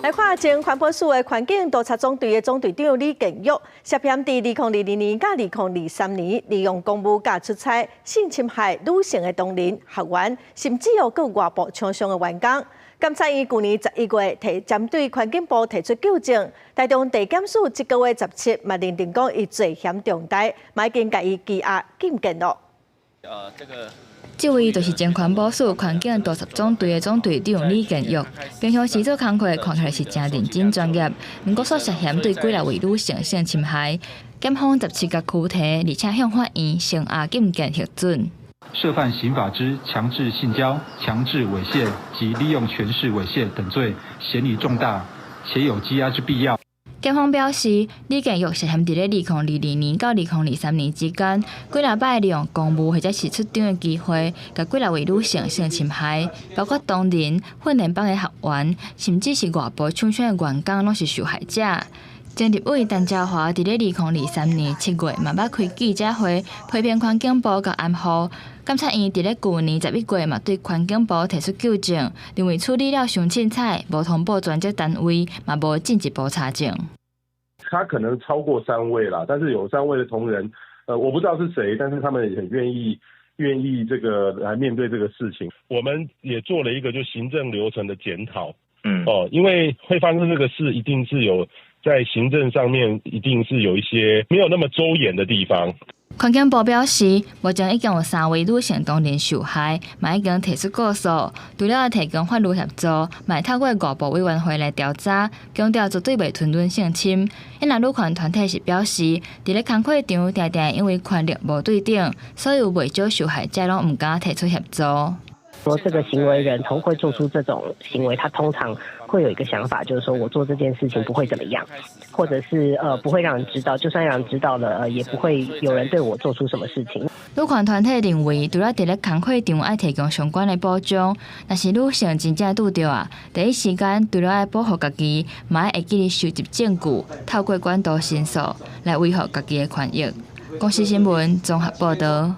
来看前环保署的环境督察总队的总队长李建玉，涉嫌在2022年甲2023年利用公务假出差性侵害女性的同仁、学员，甚至有外部枪伤的员工。监察院去年11月提针对环境部提出纠正，台中地检署这个月17嘛认定讲伊罪嫌重大，嘛已经甲伊羁押禁见了。这位就是前环保署环境督察总队的总队长李建玉，平常时做工课看起来是真认真专业，不过所涉嫌对几6位女性性侵害，检方17个拘提，而且向法院声押禁见核准。涉犯刑法之强制性交、强制猥亵及利用权势猥亵等罪，嫌疑重大，且有羁押之必要。检方表示，李建玉涉嫌伫咧2022年到2023年之间，几6摆利用公务或者是出场的机会，甲几6位女性性侵害，包括当年训练班的学员，甚至是外部厂商的员工，拢是受害者。前立委陈嘉华伫咧2023年7月嘛捌开记者会，批评环境部甲安护。监察院伫咧去年11月嘛对环境部提出纠正，认为处理了上凊彩，无通报专责单位，嘛无进一步查证。他可能超过3位啦，但是有3位的同仁，我不知道是谁，但是他们也很愿意这个来面对这个事情。我们也做了一个就行政流程的检讨，因为会发生这个事，一定是有在行政上面一定是有一些没有那么周延的地方。环境部表示，目前已经有3位女性同仁受害，嘛已经提出告诉，除了提供法律协助，嘛会透过外部委员会来调查，强调绝对袂吞吞性侵。因那女权团体是表示，伫咧工课场常常因为权力无对等，所以有袂少受害者拢毋敢提出协助。说这个行为人会做出这种行为，他通常会有一个想法，就是说我做这件事情不会怎么样，或者是不会让人知道，就算让人知道了，也不会有人对我做出什么事情。女权团体认为，除了伫咧工课场爱提供相关的保障，若是女性真正拄到第一时间除了爱保护家己，嘛会记得收集证据，透过管道申诉来维护家己的权益。公视新闻综合报道。